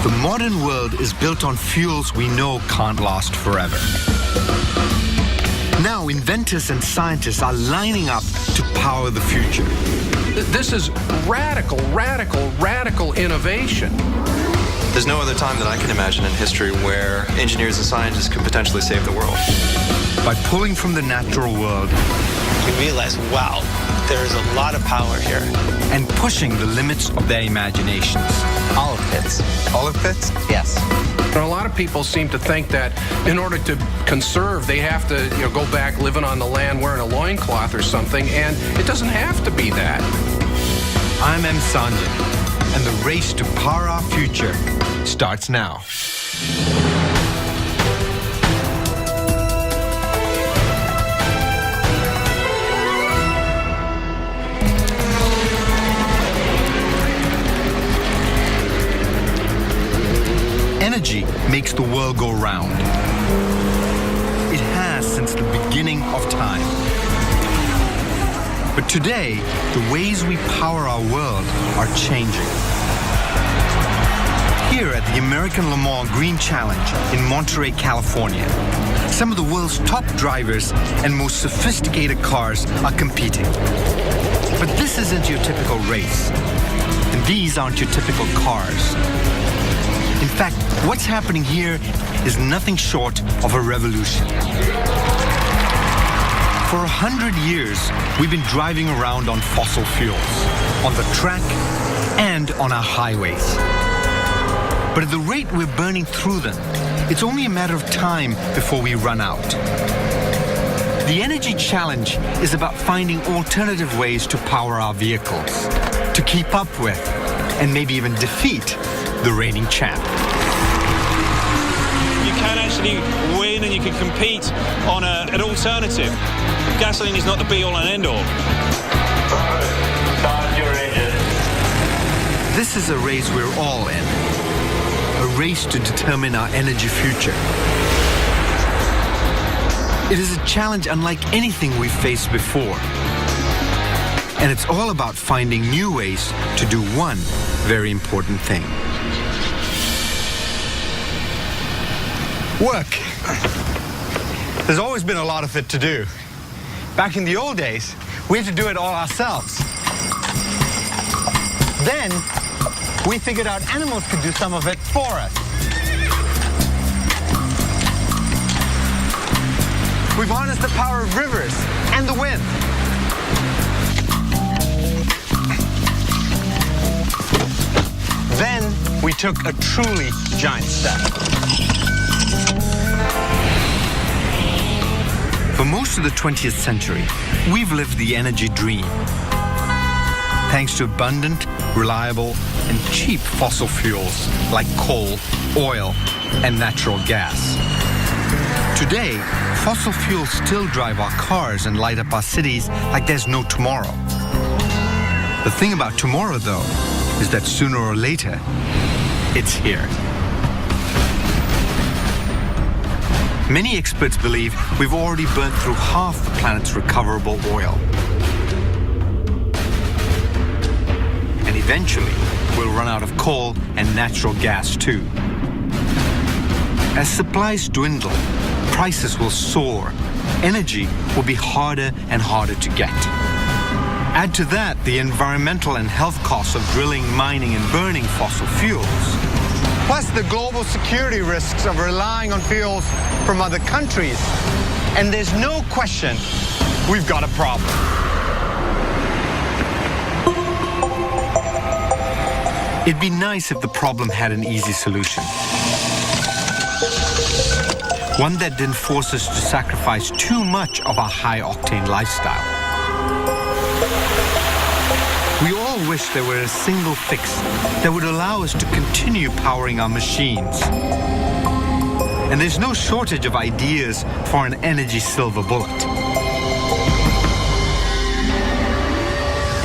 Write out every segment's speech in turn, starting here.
The modern world is built on fuels we know can't last forever. Now, inventors and scientists are lining up to power the future. This is radical, radical, radical innovation. There's no other time that I can imagine in history where engineers and scientists could potentially save the world. By pulling from the natural world, we realize, wow, there is a lot of power here. And pushing the limits of their imaginations. Olive pits. Olive pits? Yes. A lot of people seem to think that in order to conserve, they have to go back living on the land wearing a loincloth or something, and it doesn't have to be that. I'm M. Sanjay, and the race to power our future starts now. Energy makes the world go round. It has since the beginning of time. But today, the ways we power our world are changing. Here at the American Le Mans Green Challenge in Monterey, California, some of the world's top drivers and most sophisticated cars are competing. But this isn't your typical race, and these aren't your typical cars. In fact, what's happening here is nothing short of a revolution. For 100 years, we've been driving around on fossil fuels, on the track and on our highways. But at the rate we're burning through them, it's only a matter of time before we run out. The Energy Challenge is about finding alternative ways to power our vehicles, to keep up with, and maybe even defeat the reigning champ. You can actually win and you can compete on an alternative. Gasoline is not the be-all and end-all. Start your engine. This is a race we're all in. A race to determine our energy future. It is a challenge unlike anything we've faced before. And it's all about finding new ways to do one very important thing. Work. There's always been a lot of it to do. Back in the old days, we had to do it all ourselves. Then, we figured out animals could do some of it for us. We've harnessed the power of rivers and the wind. Then, we took a truly giant step. For most of the 20th century, we've lived the energy dream. Thanks to abundant, reliable, and cheap fossil fuels like coal, oil, and natural gas. Today, fossil fuels still drive our cars and light up our cities like there's no tomorrow. The thing about tomorrow, though, is that sooner or later, it's here. Many experts believe we've already burnt through half the planet's recoverable oil. And eventually, we'll run out of coal and natural gas too. As supplies dwindle, prices will soar. Energy will be harder and harder to get. Add to that the environmental and health costs of drilling, mining, and burning fossil fuels. Plus the global security risks of relying on fuels from other countries. And there's no question we've got a problem. It'd be nice if the problem had an easy solution. One that didn't force us to sacrifice too much of our high-octane lifestyle. We all wish there were a single fix that would allow us to continue powering our machines. And there's no shortage of ideas for an energy silver bullet.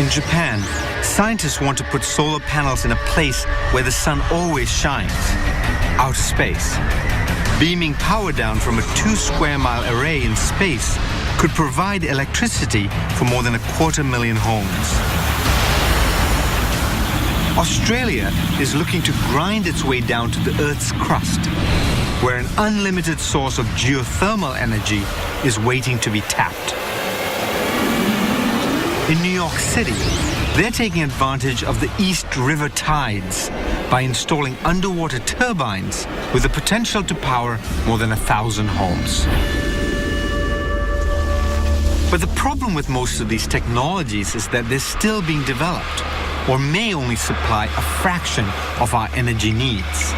In Japan, scientists want to put solar panels in a place where the sun always shines, outer space. Beaming power down from a 2-square-mile array in space could provide electricity for more than 250,000 homes. Australia is looking to grind its way down to the Earth's crust, where an unlimited source of geothermal energy is waiting to be tapped. In New York City, they're taking advantage of the East River tides by installing underwater turbines with the potential to power more than 1,000 homes. But the problem with most of these technologies is that they're still being developed, or may only supply a fraction of our energy needs.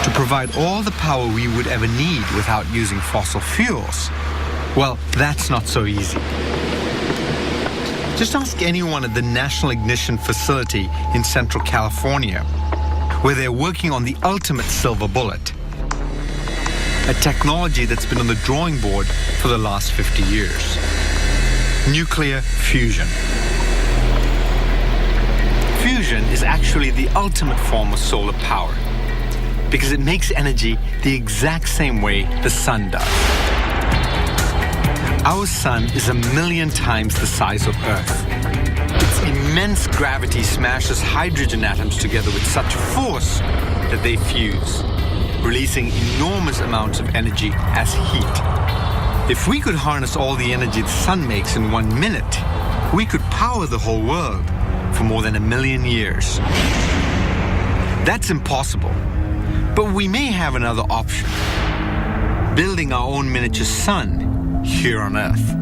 To provide all the power we would ever need without using fossil fuels, well, that's not so easy. Just ask anyone at the National Ignition Facility in Central California, where they're working on the ultimate silver bullet, a technology that's been on the drawing board for the last 50 years. Nuclear fusion. Fusion is actually the ultimate form of solar power because it makes energy the exact same way the sun does. Our sun is 1,000,000 times the size of Earth. Its immense gravity smashes hydrogen atoms together with such force that they fuse, releasing enormous amounts of energy as heat. If we could harness all the energy the sun makes in 1 minute, we could power the whole world for more than 1,000,000 years. That's impossible, but we may have another option: building our own miniature sun here on Earth.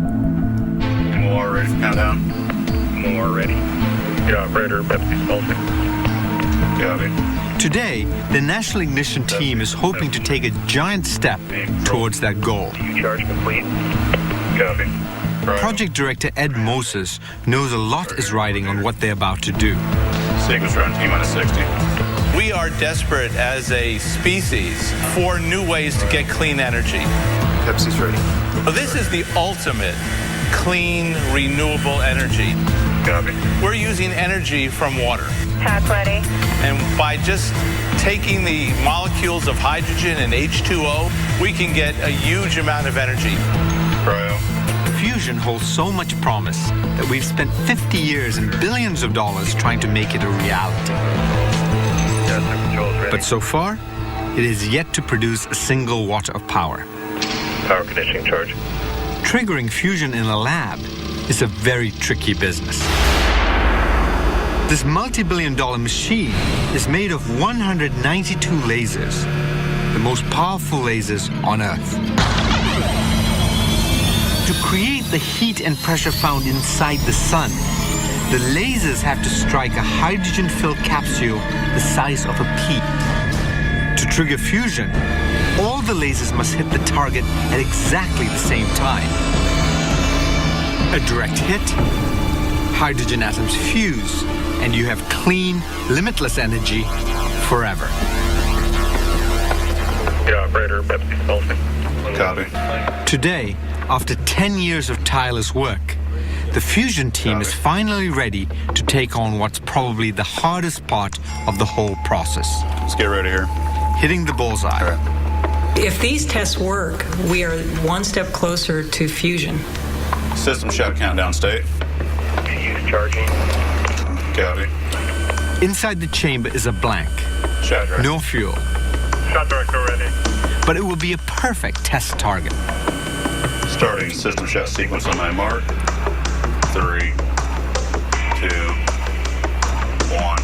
More ready, countdown. More ready. Yeah, operator, Pepsi's pulsing. Copy. Today, the National Ignition team is hoping to take a giant step towards that goal. Charge complete. Copy. Project Director Ed Moses knows a lot is riding on what they're about to do. Sequence run, T-minus 60. We are desperate as a species for new ways to get clean energy. Pepsi's ready. Well, this is the ultimate clean, renewable energy. Copy. We're using energy from water. Tap ready. And by just taking the molecules of hydrogen and H2O, we can get a huge amount of energy. Cryo. Fusion holds so much promise that we've spent 50 years and billions of dollars trying to make it a reality. But so far, it is yet to produce a single watt of power. Power conditioning charge. Triggering fusion in a lab is a very tricky business. This multi-billion-dollar machine is made of 192 lasers, the most powerful lasers on Earth. To create the heat and pressure found inside the sun, the lasers have to strike a hydrogen-filled capsule the size of a pea. To trigger fusion, all the lasers must hit the target at exactly the same time. A direct hit, hydrogen atoms fuse, and you have clean, limitless energy forever. Yeah, operator, Pepsi's pulsing. Copy. Today, after 10 years of tireless work, the fusion team is finally ready to take on what's probably the hardest part of the whole process. Let's get ready here. Hitting the bullseye. All right. If these tests work, we are one step closer to fusion. System shut countdown state. Use charging. Copy. Inside the chamber is a blank. Shot ready. No fuel. Shot director ready. But it will be a perfect test target. Starting system shut sequence on my mark. 3, 2, 1.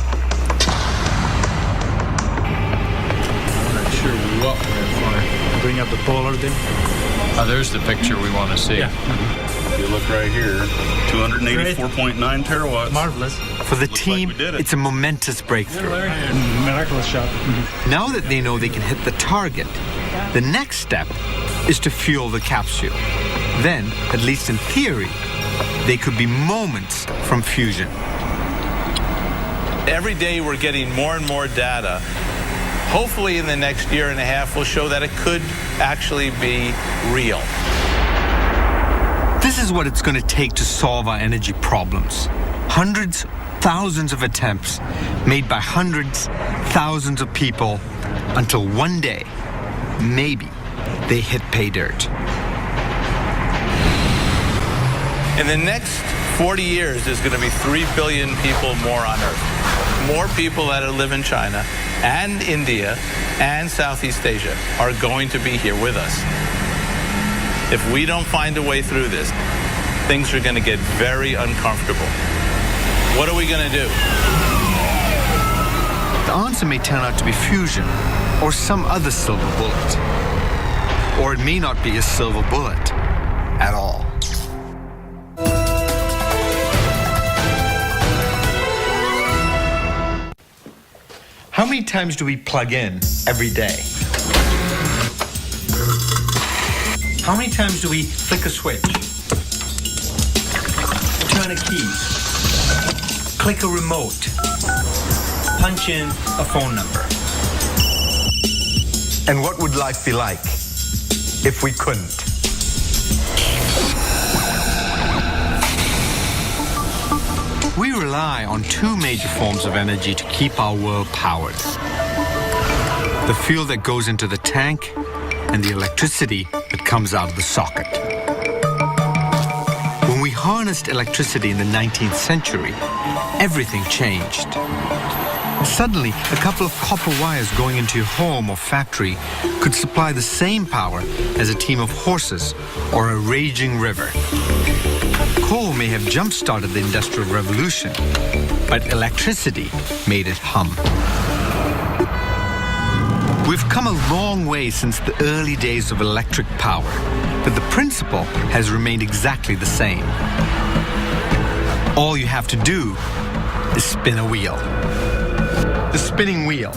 Sure what we're flying. Bring up the polar thing. Oh, there's the picture we want to see. Yeah. If you look right here, 284.9 terawatts. Marvelous. For the team, it's a momentous breakthrough. Miraculous shot. Now that they know they can hit the target, the next step is to fuel the capsule. Then, at least in theory, they could be moments from fusion. Every day we're getting more and more data. Hopefully in the next year and a half we'll show that it could actually be real. This is what it's going to take to solve our energy problems. Hundreds, thousands of attempts made by hundreds, thousands of people until one day, maybe, they hit pay dirt. In the next 40 years, there's going to be 3 billion people more on Earth. More people that live in China and India and Southeast Asia are going to be here with us. If we don't find a way through this, things are going to get very uncomfortable. What are we going to do? The answer may turn out to be fusion or some other silver bullet. Or it may not be a silver bullet at all. How many times do we plug in every day? How many times do we flick a switch, turn a key, click a remote, punch in a phone number? And what would life be like if we couldn't? We rely on two major forms of energy to keep our world powered. The fuel that goes into the tank and the electricity that comes out of the socket. When we harnessed electricity in the 19th century, everything changed. Suddenly, a couple of copper wires going into your home or factory could supply the same power as a team of horses or a raging river. Coal may have jump-started the Industrial Revolution, but electricity made it hum. We've come a long way since the early days of electric power, but the principle has remained exactly the same. All you have to do is spin a wheel. The spinning wheel.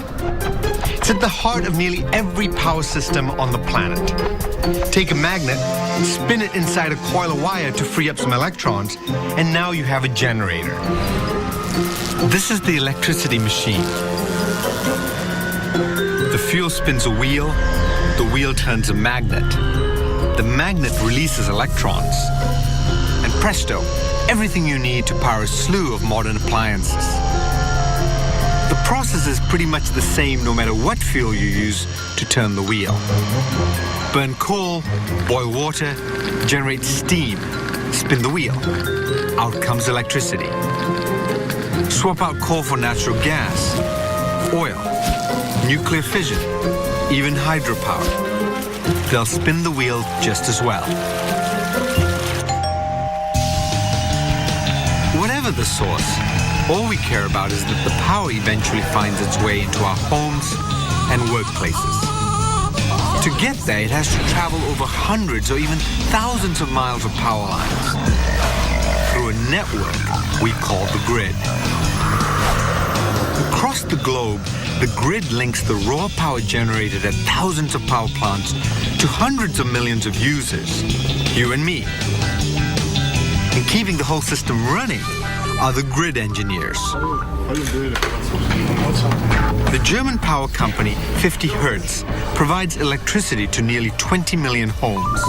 It's at the heart of nearly every power system on the planet. Take a magnet, spin it inside a coil of wire to free up some electrons, and now you have a generator. This is the electricity machine. The fuel spins a wheel, the wheel turns a magnet. The magnet releases electrons. And presto, everything you need to power a slew of modern appliances. The process is pretty much the same no matter what fuel you use to turn the wheel. Burn coal, boil water, generate steam, spin the wheel. Out comes electricity. Swap out coal for natural gas, oil, nuclear fission, even hydropower. They'll spin the wheel just as well. Whatever the source, all we care about is that the power eventually finds its way into our homes and workplaces. To get there, it has to travel over hundreds or even thousands of miles of power lines through a network we call the grid. Across the globe, the grid links the raw power generated at thousands of power plants to hundreds of millions of users, you and me. And keeping the whole system running are the grid engineers. The German power company 50 Hertz provides electricity to nearly 20 million homes.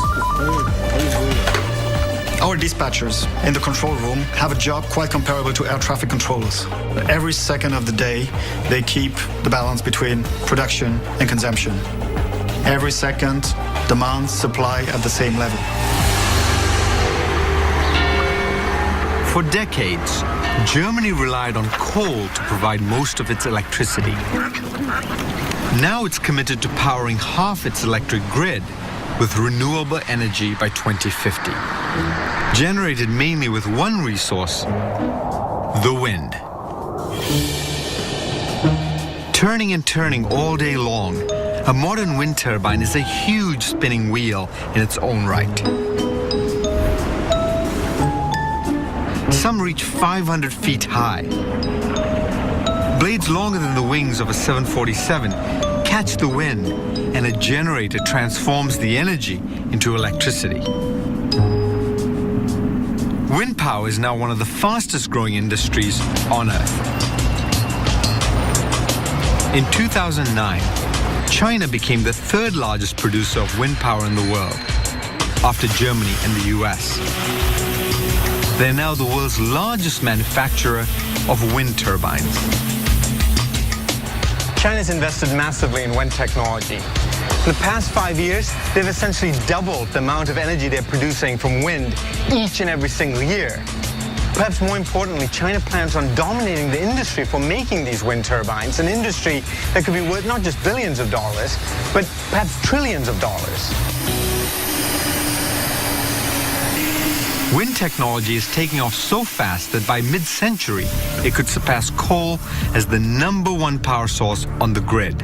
Our dispatchers in the control room have a job quite comparable to air traffic controllers. Every second of the day, they keep the balance between production and consumption. Every second, demand, supply at the same level. For decades, Germany relied on coal to provide most of its electricity. Now it's committed to powering half its electric grid with renewable energy by 2050. Generated mainly with one resource, the wind. Turning and turning all day long, a modern wind turbine is a huge spinning wheel in its own right. Some reach 500 feet high. Blades longer than the wings of a 747 catch the wind, and a generator transforms the energy into electricity. Wind power is now one of the fastest growing industries on Earth. In 2009, China became the third largest producer of wind power in the world, after Germany and the US. They're now the world's largest manufacturer of wind turbines. China's invested massively in wind technology. In the past 5 years, they've essentially doubled the amount of energy they're producing from wind each and every single year. Perhaps more importantly, China plans on dominating the industry for making these wind turbines, an industry that could be worth not just billions of dollars, but perhaps trillions of dollars. Wind technology is taking off so fast that by mid-century, it could surpass coal as the #1 power source on the grid.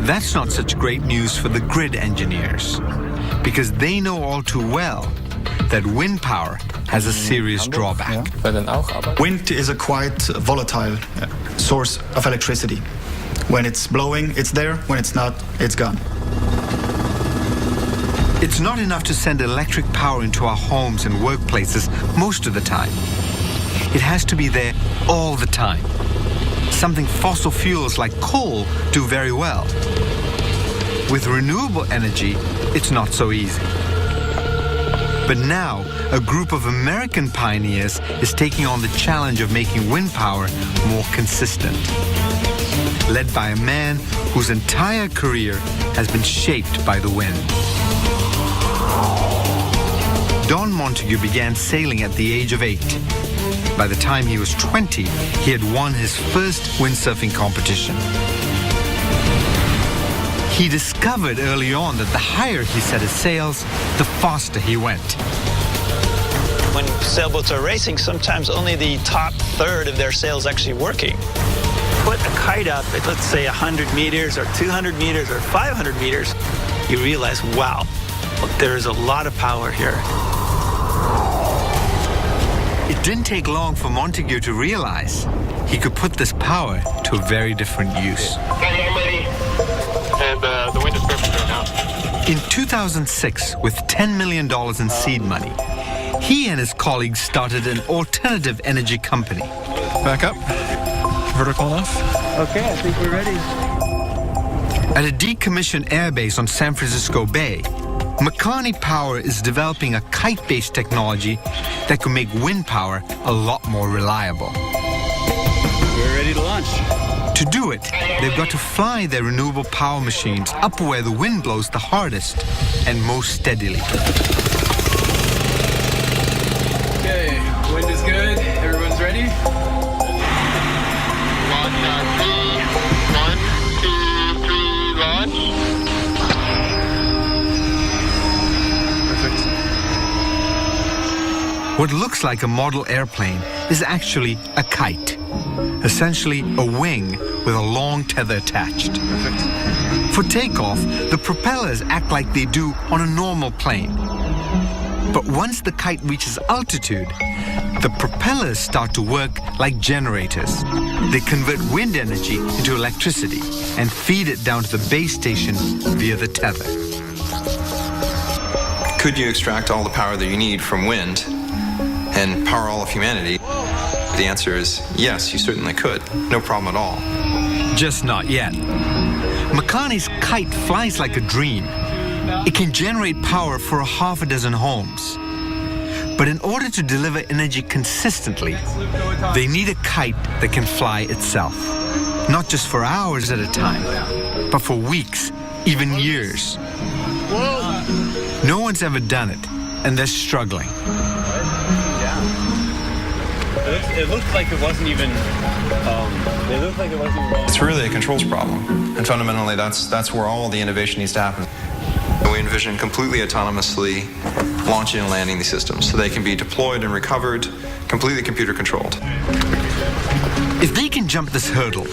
That's not such great news for the grid engineers, because they know all too well that wind power has a serious drawback. Wind is a quite volatile source of electricity. When it's blowing, it's there. When it's not, it's gone. It's not enough to send electric power into our homes and workplaces most of the time. It has to be there all the time. Something fossil fuels like coal do very well. With renewable energy, it's not so easy. But now, a group of American pioneers is taking on the challenge of making wind power more consistent. Led by a man whose entire career has been shaped by the wind. Don Montague began sailing at the age of 8. By the time he was 20, he had won his first windsurfing competition. He discovered early on that the higher he set his sails, the faster he went. When sailboats are racing, sometimes only the top third of their sail is actually working. Put a kite up at, let's say, 100 meters or 200 meters or 500 meters, you realize, wow, there is a lot of power here. It didn't take long for Montague to realize he could put this power to a very different use. I'm ready. And the wind is perfect right now. In 2006, with $10 million in seed money, he and his colleagues started an alternative energy company. Back up. Vertical enough. Okay, I think we're ready. At a decommissioned airbase on San Francisco Bay, Makani Power is developing a kite-based technology that can make wind power a lot more reliable. We're ready to launch. To do it, they've got to fly their renewable power machines up where the wind blows the hardest and most steadily. Okay, wind is good. Everyone's ready? Launch on 3, 1, 2, 3, launch. What looks like a model airplane is actually a kite, essentially a wing with a long tether attached. For takeoff, the propellers act like they do on a normal plane. But once the kite reaches altitude, the propellers start to work like generators. They convert wind energy into electricity and feed it down to the base station via the tether. Could you extract all the power that you need from wind and power all of humanity? The answer is yes, you certainly could. No problem at all. Just not yet. Makani's kite flies like a dream. It can generate power for a half a dozen homes. But in order to deliver energy consistently, they need a kite that can fly itself. Not just for hours at a time, but for weeks, even years. No one's ever done it, and they're struggling. It looked like it wasn't even. It's really a controls problem, and fundamentally, that's where all the innovation needs to happen. We envision completely autonomously launching and landing these systems, so they can be deployed and recovered, completely computer controlled. If they can jump this hurdle,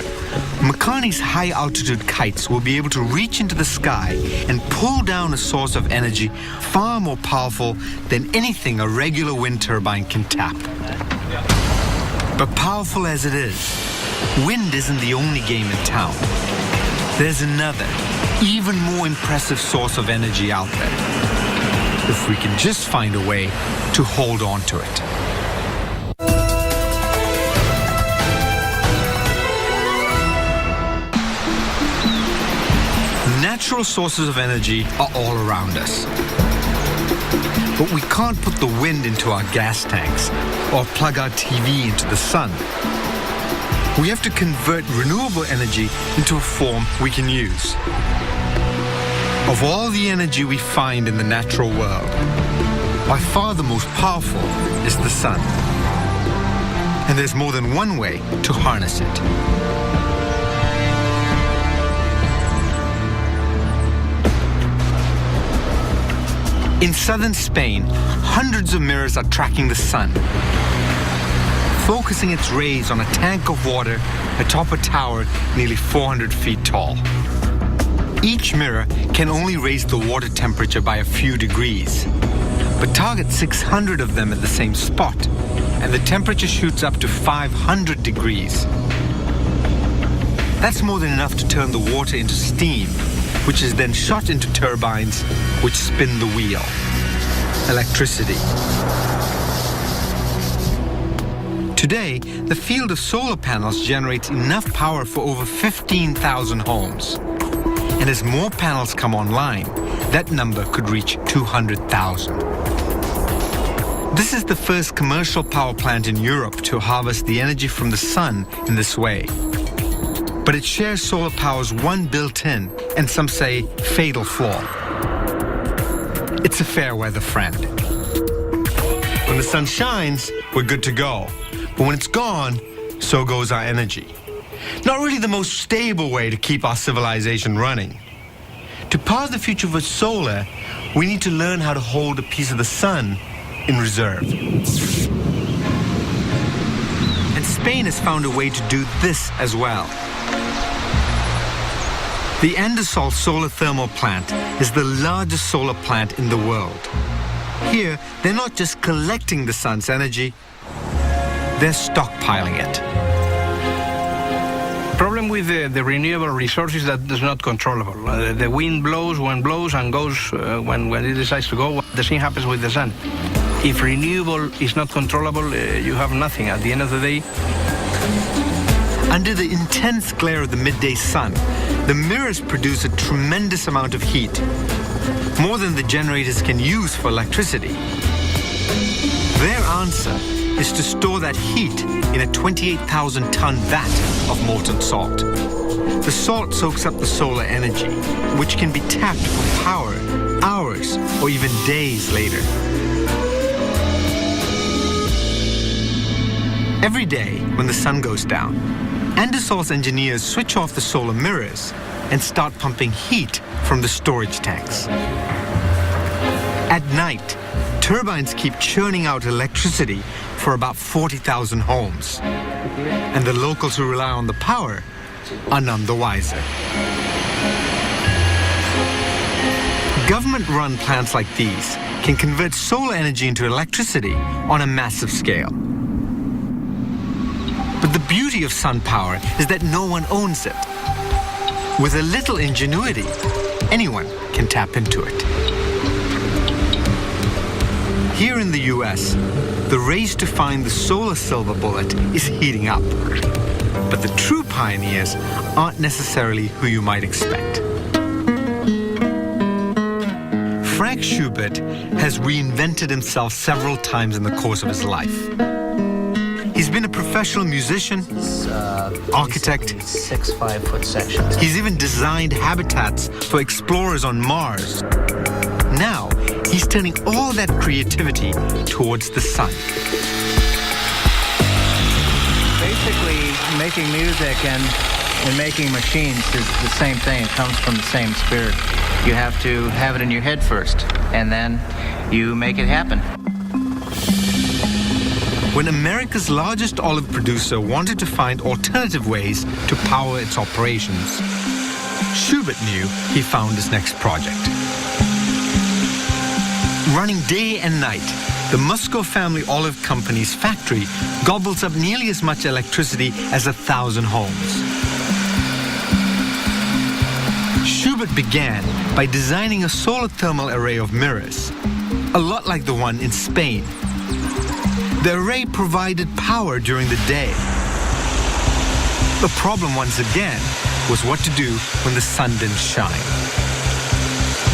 Makani's high-altitude kites will be able to reach into the sky and pull down a source of energy far more powerful than anything a regular wind turbine can tap. But powerful as it is, wind isn't the only game in town. There's another, even more impressive source of energy out there, if we can just find a way to hold on to it. Natural sources of energy are all around us. But we can't put the wind into our gas tanks or plug our TV into the sun. We have to convert renewable energy into a form we can use. Of all the energy we find in the natural world, by far the most powerful is the sun. And there's more than one way to harness it. In southern Spain, hundreds of mirrors are tracking the sun, focusing its rays on a tank of water atop a tower nearly 400 feet tall. Each mirror can only raise the water temperature by a few degrees, but target 600 of them at the same spot, and the temperature shoots up to 500 degrees. That's more than enough to turn the water into steam, which is then shot into turbines which spin the wheel. Electricity. Today, the field of solar panels generates enough power for over 15,000 homes. And as more panels come online, that number could reach 200,000. This is the first commercial power plant in Europe to harvest the energy from the sun in this way. But it shares solar power's one built-in, and some say fatal flaw. It's a fair weather friend. When the sun shines, we're good to go. But when it's gone, so goes our energy. Not really the most stable way to keep our civilization running. To power the future with solar, we need to learn how to hold a piece of the sun in reserve. And Spain has found a way to do this as well. The Andesol solar thermal plant is the largest solar plant in the world. Here, they're not just collecting the sun's energy, they're stockpiling it. The problem with the renewable resources that is not controllable. The wind blows when blows and goes when it decides to go. The same happens with the sun. If renewable is not controllable, you have nothing. At the end of the day, under the intense glare of the midday sun, the mirrors produce a tremendous amount of heat, more than the generators can use for electricity. Their answer is to store that heat in a 28,000-ton vat of molten salt. The salt soaks up the solar energy, which can be tapped for power hours or even days later. Every day when the sun goes down, Andesol's engineers switch off the solar mirrors and start pumping heat from the storage tanks. At night, turbines keep churning out electricity for about 40,000 homes. And the locals who rely on the power are none the wiser. Government-run plants like these can convert solar energy into electricity on a massive scale. But the beauty of sun power is that no one owns it. With a little ingenuity, anyone can tap into it. Here in the US, the race to find the solar silver bullet is heating up. But the true pioneers aren't necessarily who you might expect. Frank Schubert has reinvented himself several times in the course of his life. He's been a professional musician, architect, 6 5-foot sections. He's even designed habitats for explorers on Mars. Now, he's turning all that creativity towards the sun. Basically, making music and making machines is the same thing. It comes from the same spirit. You have to have it in your head first, and then you make it happen. When America's largest olive producer wanted to find alternative ways to power its operations, Schubert knew he found his next project. Running day and night, the Musco family olive company's factory gobbles up nearly as much electricity as 1,000 homes. Schubert began by designing a solar thermal array of mirrors, a lot like the one in Spain. The array provided power during the day. The problem, once again, was what to do when the sun didn't shine.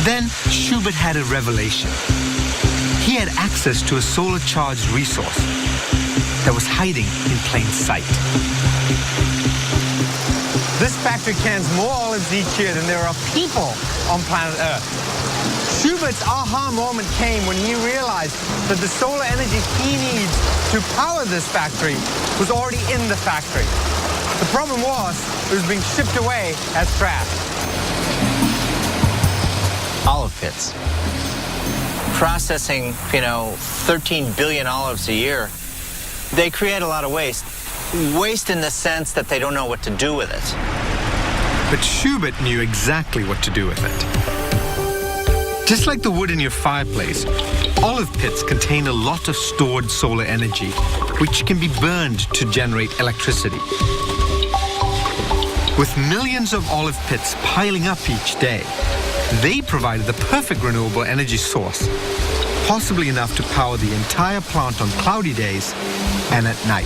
Then Schubert had a revelation. He had access to a solar-charged resource that was hiding in plain sight. This factory cans more olives each year than there are people on planet Earth. Schubert's aha moment came when he realized that the solar energy he needs to power this factory was already in the factory. The problem was it was being shipped away as trash. Olive pits. Processing, 13 billion olives a year, they create a lot of waste. Waste in the sense that they don't know what to do with it. But Schubert knew exactly what to do with it. Just like the wood in your fireplace, olive pits contain a lot of stored solar energy, which can be burned to generate electricity. With millions of olive pits piling up each day, they provided the perfect renewable energy source, possibly enough to power the entire plant on cloudy days and at night.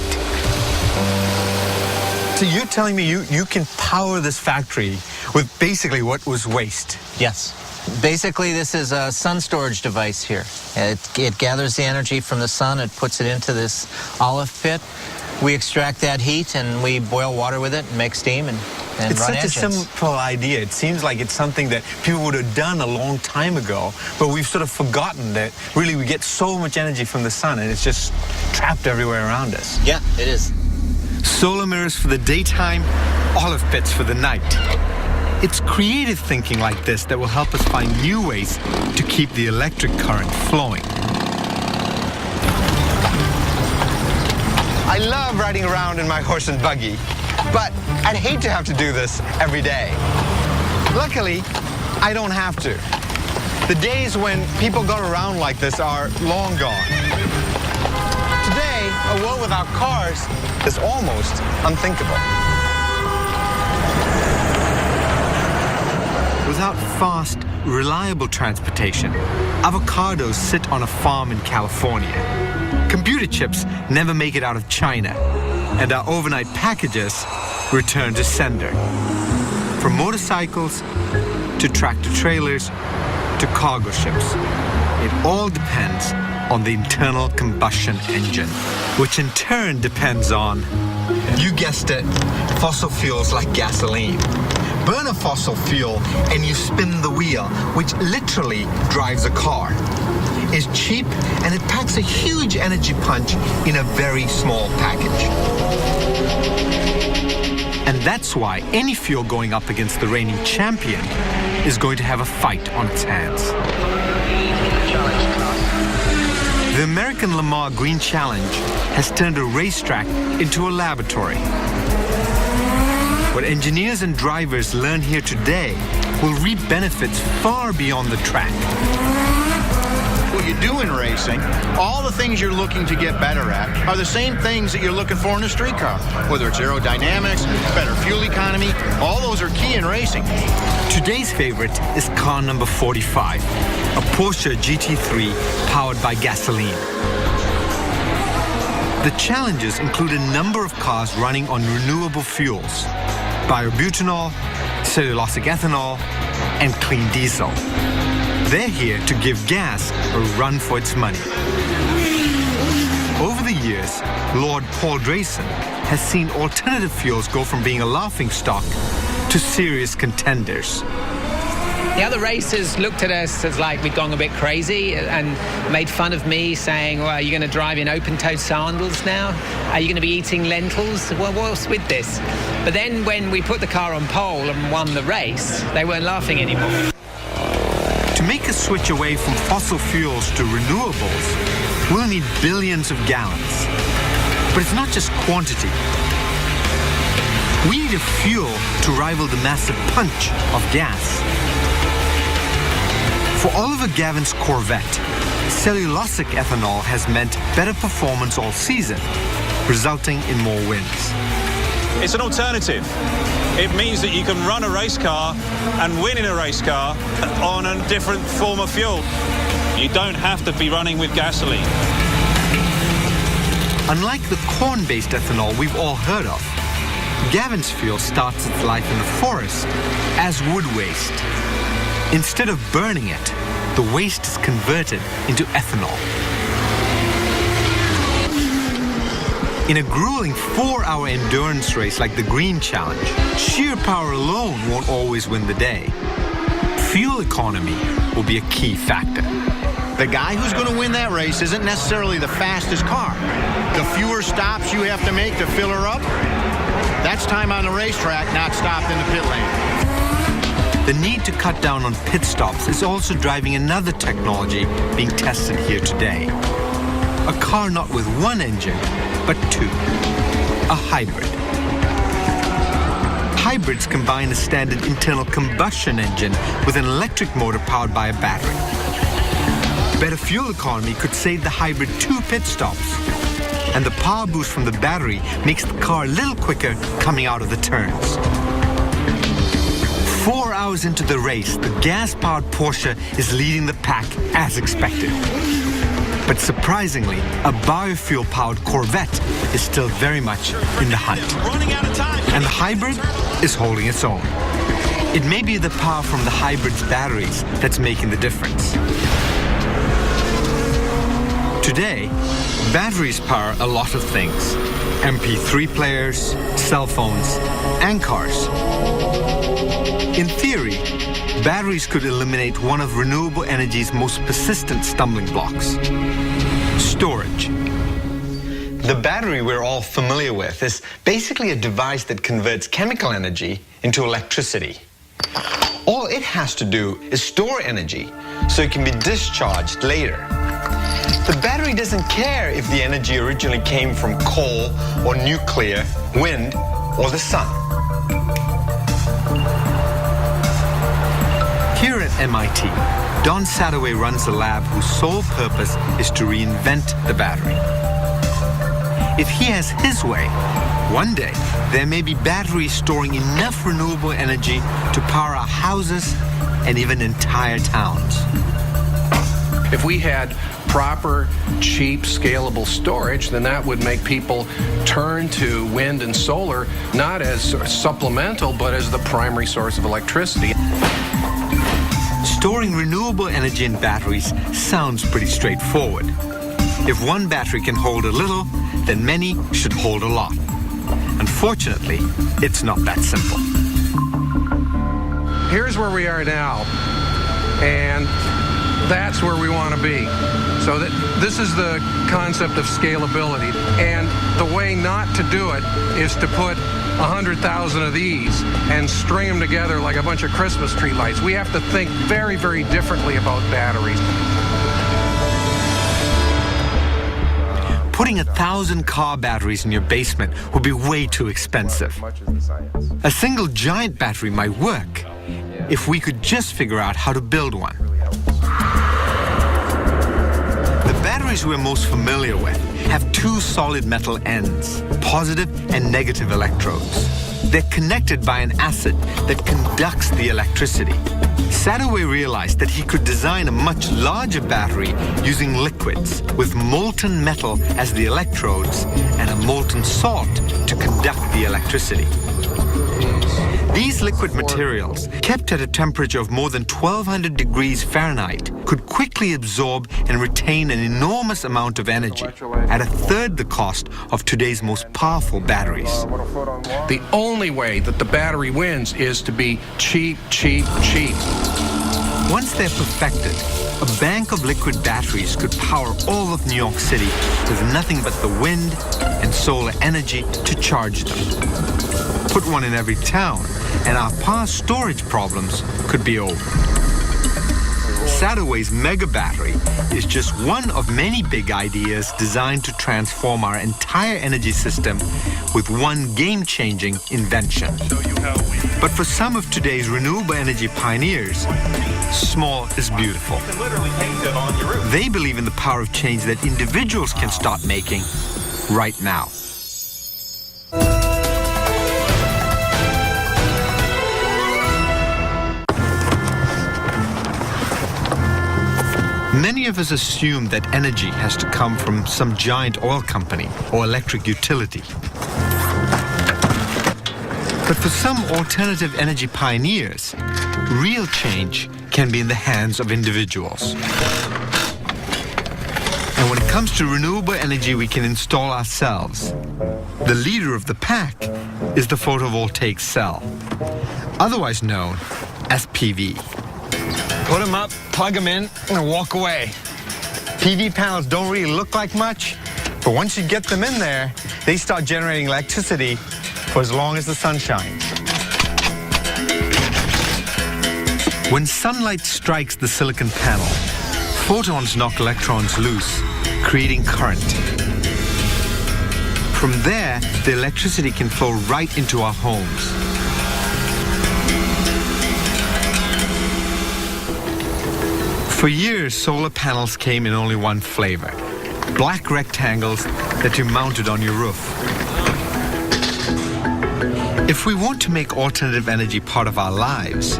So you're telling me you can power this factory with basically what was waste? Yes. Basically, this is a sun storage device here. It gathers the energy from the sun, it puts it into this olive pit. We extract that heat and we boil water with it and make steam and it's run such engines. a simple idea. It seems like it's something that people would have done a long time ago, but we've sort of forgotten that really we get so much energy from the sun and it's just trapped everywhere around us. Yeah, it is. Solar mirrors for the daytime, olive pits for the night. It's creative thinking like this that will help us find new ways to keep the electric current flowing. I love riding around in my horse and buggy, but I'd hate to have to do this every day. Luckily, I don't have to. The days when people got around like this are long gone. Today, a world without cars is almost unthinkable. Without fast, reliable transportation, avocados sit on a farm in California. Computer chips never make it out of China, and our overnight packages return to sender. From motorcycles to tractor trailers to cargo ships, it all depends on the internal combustion engine, which in turn depends on, you guessed it, fossil fuels like gasoline. Burn a fossil fuel and you spin the wheel, which literally drives a car. It's cheap and it packs a huge energy punch in a very small package. And that's why any fuel going up against the reigning champion is going to have a fight on its hands. The American Lamar Green Challenge has turned a racetrack into a laboratory. What engineers and drivers learn here today will reap benefits far beyond the track. What you do in racing, all the things you're looking to get better at are the same things that you're looking for in a street car. Whether it's aerodynamics, better fuel economy, all those are key in racing. Today's favorite is car number 45, a Porsche GT3 powered by gasoline. The challenges include a number of cars running on renewable fuels, biobutanol, cellulosic ethanol, and clean diesel. They're here to give gas a run for its money. Over the years, Lord Paul Drayson has seen alternative fuels go from being a laughingstock to serious contenders. The other racers looked at us as like we'd gone a bit crazy and made fun of me, saying, well, are you going to drive in open-toed sandals now? Are you going to be eating lentils? Well, what's with this? But then when we put the car on pole and won the race, they weren't laughing anymore. To make a switch away from fossil fuels to renewables, we'll need billions of gallons. But it's not just quantity. We need a fuel to rival the massive punch of gas. For Oliver Gavin's Corvette, cellulosic ethanol has meant better performance all season, resulting in more wins. It's an alternative. It means that you can run a race car and win in a race car on a different form of fuel. You don't have to be running with gasoline. Unlike the corn-based ethanol we've all heard of, Gavin's fuel starts its life in the forest as wood waste. Instead of burning it, the waste is converted into ethanol. In a grueling 4-hour endurance race like the Green Challenge, sheer power alone won't always win the day. Fuel economy will be a key factor. The guy who's going to win that race isn't necessarily the fastest car. The fewer stops you have to make to fill her up, that's time on the racetrack, not stopped in the pit lane. The need to cut down on pit stops is also driving another technology being tested here today. A car not with one engine, but two. A hybrid. Hybrids combine a standard internal combustion engine with an electric motor powered by a battery. Better fuel economy could save the hybrid 2 pit stops. And the power boost from the battery makes the car a little quicker coming out of the turns. 4 hours into the race, the gas-powered Porsche is leading the pack as expected. But surprisingly, a biofuel-powered Corvette is still very much in the hunt. And the hybrid is holding its own. It may be the power from the hybrid's batteries that's making the difference. Today, batteries power a lot of things. MP3 players, cell phones, and cars. In theory, batteries could eliminate one of renewable energy's most persistent stumbling blocks: storage. The battery we're all familiar with is basically a device that converts chemical energy into electricity. All it has to do is store energy so it can be discharged later. The battery doesn't care if the energy originally came from coal or nuclear, wind, or the sun. Here at MIT, Don Sadoway runs a lab whose sole purpose is to reinvent the battery. If he has his way, one day there may be batteries storing enough renewable energy to power our houses and even entire towns. If we had proper, cheap, scalable storage, then that would make people turn to wind and solar not as supplemental, but as the primary source of electricity. Storing renewable energy in batteries sounds pretty straightforward. If one battery can hold a little, then many should hold a lot. Unfortunately, it's not that simple. Here's where we are now, and that's where we want to be. So this is the concept of scalability, and the way not to do it is to put 100,000 of these and string them together like a bunch of Christmas tree lights. We have to think very, very differently about batteries. Putting 1,000 car batteries in your basement would be way too expensive. A single giant battery might work if we could just figure out how to build one. The batteries we're most familiar with have 2 solid metal ends, positive and negative electrodes. They're connected by an acid that conducts the electricity. Sadoway realized that he could design a much larger battery using liquids with molten metal as the electrodes and a molten salt to conduct the electricity. These liquid materials, kept at a temperature of more than 1200 degrees Fahrenheit, could quickly absorb and retain an enormous amount of energy at 1/3 the cost of today's most powerful batteries. The only way that the battery wins is to be cheap, cheap, cheap. Once they're perfected, a bank of liquid batteries could power all of New York City with nothing but the wind and solar energy to charge them. Put one in every town, and our power storage problems could be over. Sadoway's mega battery is just one of many big ideas designed to transform our entire energy system with one game-changing invention. But for some of today's renewable energy pioneers, small is beautiful. They believe in the power of change that individuals can start making right now. Many of us assume that energy has to come from some giant oil company or electric utility. But for some alternative energy pioneers, real change can be in the hands of individuals. And when it comes to renewable energy we can install ourselves, the leader of the pack is the photovoltaic cell, otherwise known as PV. put them up, plug them in, and walk away. PV panels don't really look like much, but once you get them in there, they start generating electricity for as long as the sun shines. When sunlight strikes the silicon panel, photons knock electrons loose, creating current. From there, the electricity can flow right into our homes. For years, solar panels came in only one flavor: black rectangles that you mounted on your roof. If we want to make alternative energy part of our lives,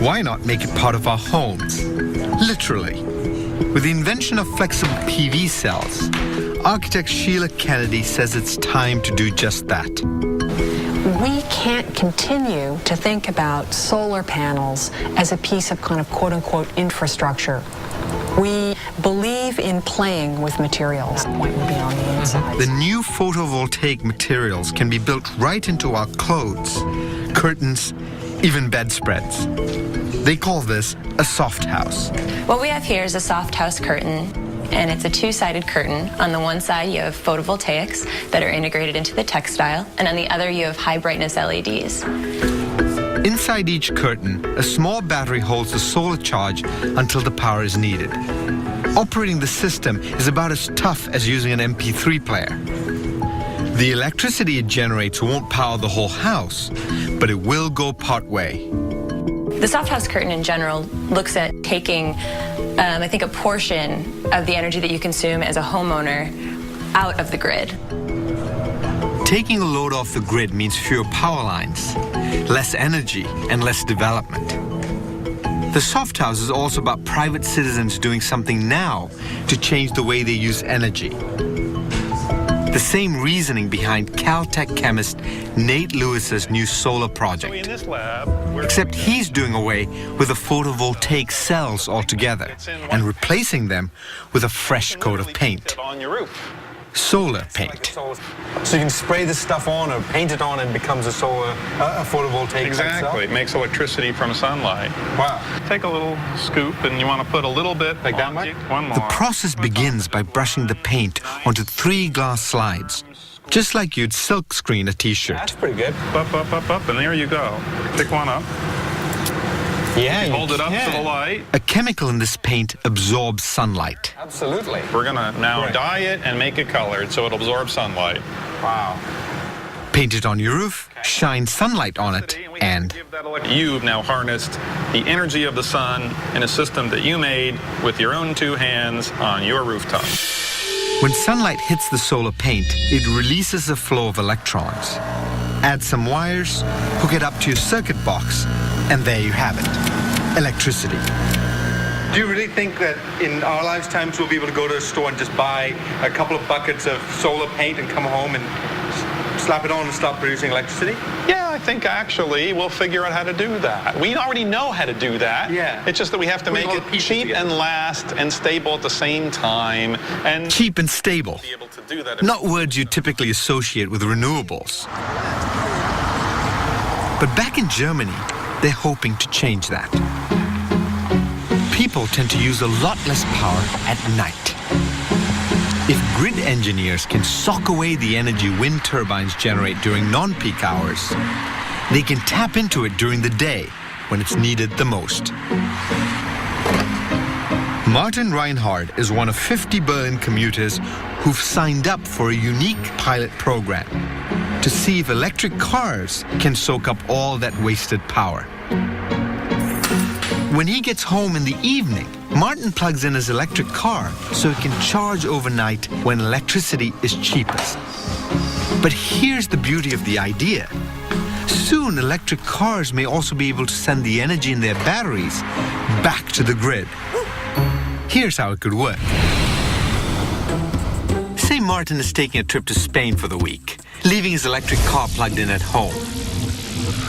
why not make it part of our homes? Literally. With the invention of flexible PV cells, architect Sheila Kennedy says it's time to do just that. We can't continue to think about solar panels as a piece of kind of quote-unquote infrastructure. We believe in playing with materials. The point will be on the inside. The new photovoltaic materials can be built right into our clothes, curtains, even bedspreads. They call this a soft house. What we have here is a soft house curtain, and it's a two-sided curtain. On the one side, you have photovoltaics that are integrated into the textile, and on the other, you have high-brightness LEDs. Inside each curtain, a small battery holds the solar charge until the power is needed. Operating the system is about as tough as using an MP3 player. The electricity it generates won't power the whole house, but it will go part way. The soft house curtain in general looks at taking, I think, a portion of the energy that you consume as a homeowner out of the grid. Taking a load off the grid means fewer power lines, less energy, and less development. The soft house is also about private citizens doing something now to change the way they use energy. The same reasoning behind Caltech chemist Nate Lewis's new solar project. In this lab, Except he's doing away with the photovoltaic cells altogether and replacing them with a fresh coat of paint. on your roof. Solar paint. So you can spray this stuff on or paint it on and it becomes a solar, a photovoltaic Exactly. It makes electricity from sunlight. Wow. Take a little scoop and you want to put a little bit like that on much? One more. The process begins by brushing the paint onto 3 glass slides, just like you'd silk screen a t-shirt. That's pretty good. Up, and there you go. Pick one up. Yeah, you hold it up to the light. A chemical in this paint absorbs sunlight. Absolutely. We're gonna now Right. dye it and make it colored so it'll absorb sunlight. Wow. Paint it on your roof, shine sunlight on it, and You've now harnessed the energy of the sun in a system that you made with your own 2 hands on your rooftop. when sunlight hits the solar paint, it releases a flow of electrons. Add some wires, hook it up to your circuit box, and there you have it, electricity. Do you really think that in our lifetimes we'll be able to go to a store and just buy a couple of buckets of solar paint and come home and slap it on and start producing electricity? Yeah, I think actually we'll figure out how to do that. We already know how to do that. Yeah. It's just that we have to make it cheap and last and stable at the same time. And cheap and stable. Be able to do that. Not words you typically associate with renewables. But back in Germany, they're hoping to change that. People tend to use a lot less power at night. If grid engineers can sock away the energy wind turbines generate during non-peak hours, they can tap into it during the day when it's needed the most. Martin Reinhardt is one of 50 Berlin commuters who've signed up for a unique pilot program to see if electric cars can soak up all that wasted power. When he gets home in the evening, Martin plugs in his electric car so he can charge overnight when electricity is cheapest. But here's the beauty of the idea. Soon, electric cars may also be able to send the energy in their batteries back to the grid. Here's how it could work. Say Martin is taking a trip to Spain for the week, leaving his electric car plugged in at home.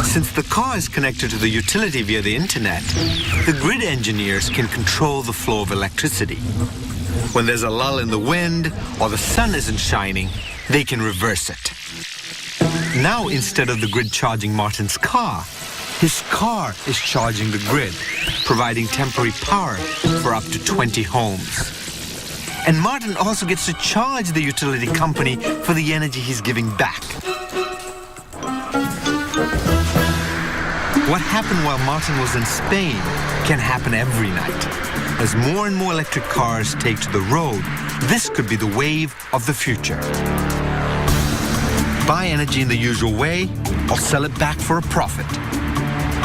Since the car is connected to the utility via the internet, the grid engineers can control the flow of electricity. When there's a lull in the wind or the sun isn't shining, they can reverse it. Now, instead of the grid charging Martin's car, His car is charging the grid, providing temporary power for up to 20 homes. And Martin also gets to charge the utility company for the energy he's giving back. What happened while Martin was in Spain can happen every night. As more and more electric cars take to the road, this could be the wave of the future. Buy energy in the usual way, or sell it back for a profit.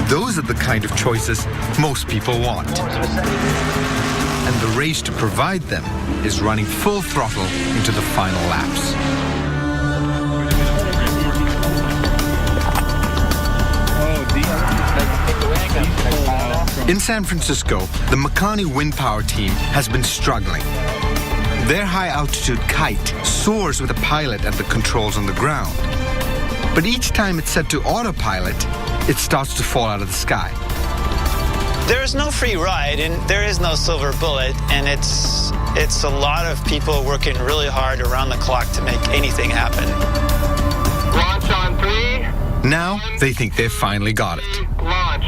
Those are the kind of choices most people want. And the race to provide them is running full throttle into the final laps. In San Francisco, the Makani wind power team has been struggling. Their high-altitude kite soars with a pilot at the controls on the ground. But each time it's set to autopilot, it starts to fall out of the sky. There is no free ride, and there is no silver bullet, and it's a lot of people working really hard around the clock to make anything happen. Launch on 3. Now they think they've finally got it. Launch.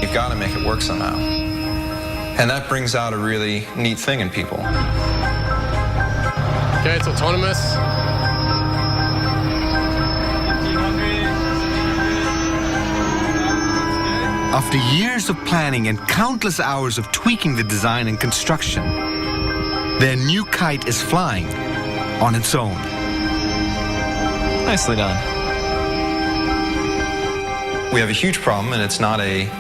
You've got to make it work somehow. And that brings out a really neat thing in people. Okay, it's autonomous. After years of planning and countless hours of tweaking the design and construction, their new kite is flying on its own. Nicely done. We have a huge problem, and it's not a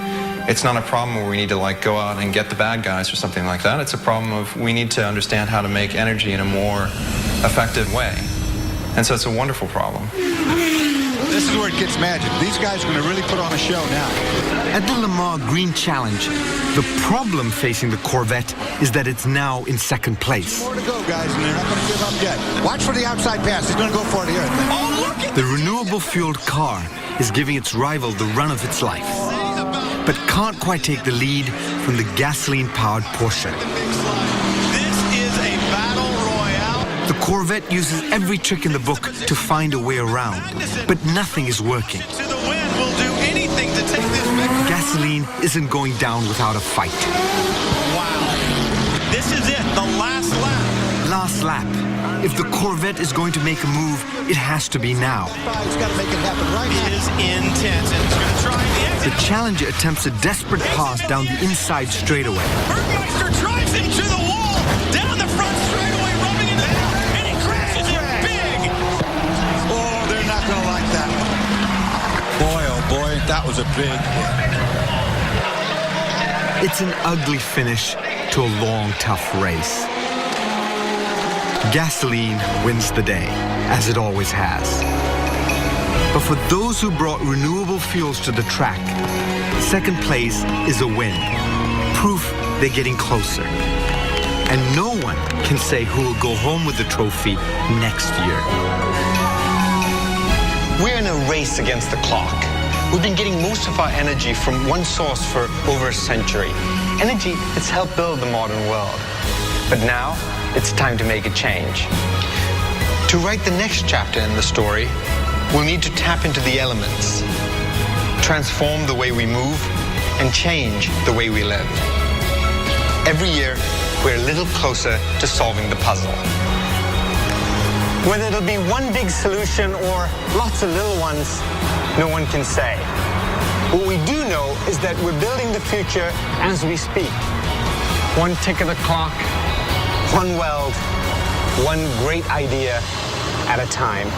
problem where we need to go out and get the bad guys or something like that. It's a problem of we need to understand how to make energy in a more effective way. And so it's a wonderful problem. This is where it gets magic. These guys are going to really put on a show now. At the Lamar Green Challenge, the problem facing the Corvette is that it's now in second place. More to go, guys, and they're not going to give up yet. Watch for the outside pass. He's going to go for it here, I think. Oh, look at the renewable-fueled car is giving its rival the run of its life, but can't quite take the lead from the gasoline-powered Porsche. This is a battle royale. The Corvette uses every trick in the book to find a way around, but nothing is working. To the wind will do anything to take this victory. Gasoline isn't going down without a fight. Wow. This is it, the last lap. Last lap. If the Corvette is going to make a move, it has to be now. He's got to make it happen right now. It is intense, and it's going to try the exit. The Challenger attempts a desperate pass down the inside straightaway. Bergmeister drives into the wall, down the front straightaway, rubbing into the and he crashes it big. Oh, they're not going to like that one. Boy, oh boy, that was a big hit. It's an ugly finish to a long, tough race. Gasoline wins the day, as it always has. But for those who brought renewable fuels to the track, second place is a win. Proof they're getting closer. And no one can say who will go home with the trophy next year. We're in a race against the clock. We've been getting most of our energy from one source for over a century. Energy that's helped build the modern world. But now, it's time to make a change. To write the next chapter in the story, we'll need to tap into the elements, transform the way we move, and change the way we live. Every year, we're a little closer to solving the puzzle. Whether it'll be one big solution or lots of little ones, no one can say. What we do know is that we're building the future as we speak. One tick of the clock, one weld, one great idea at a time.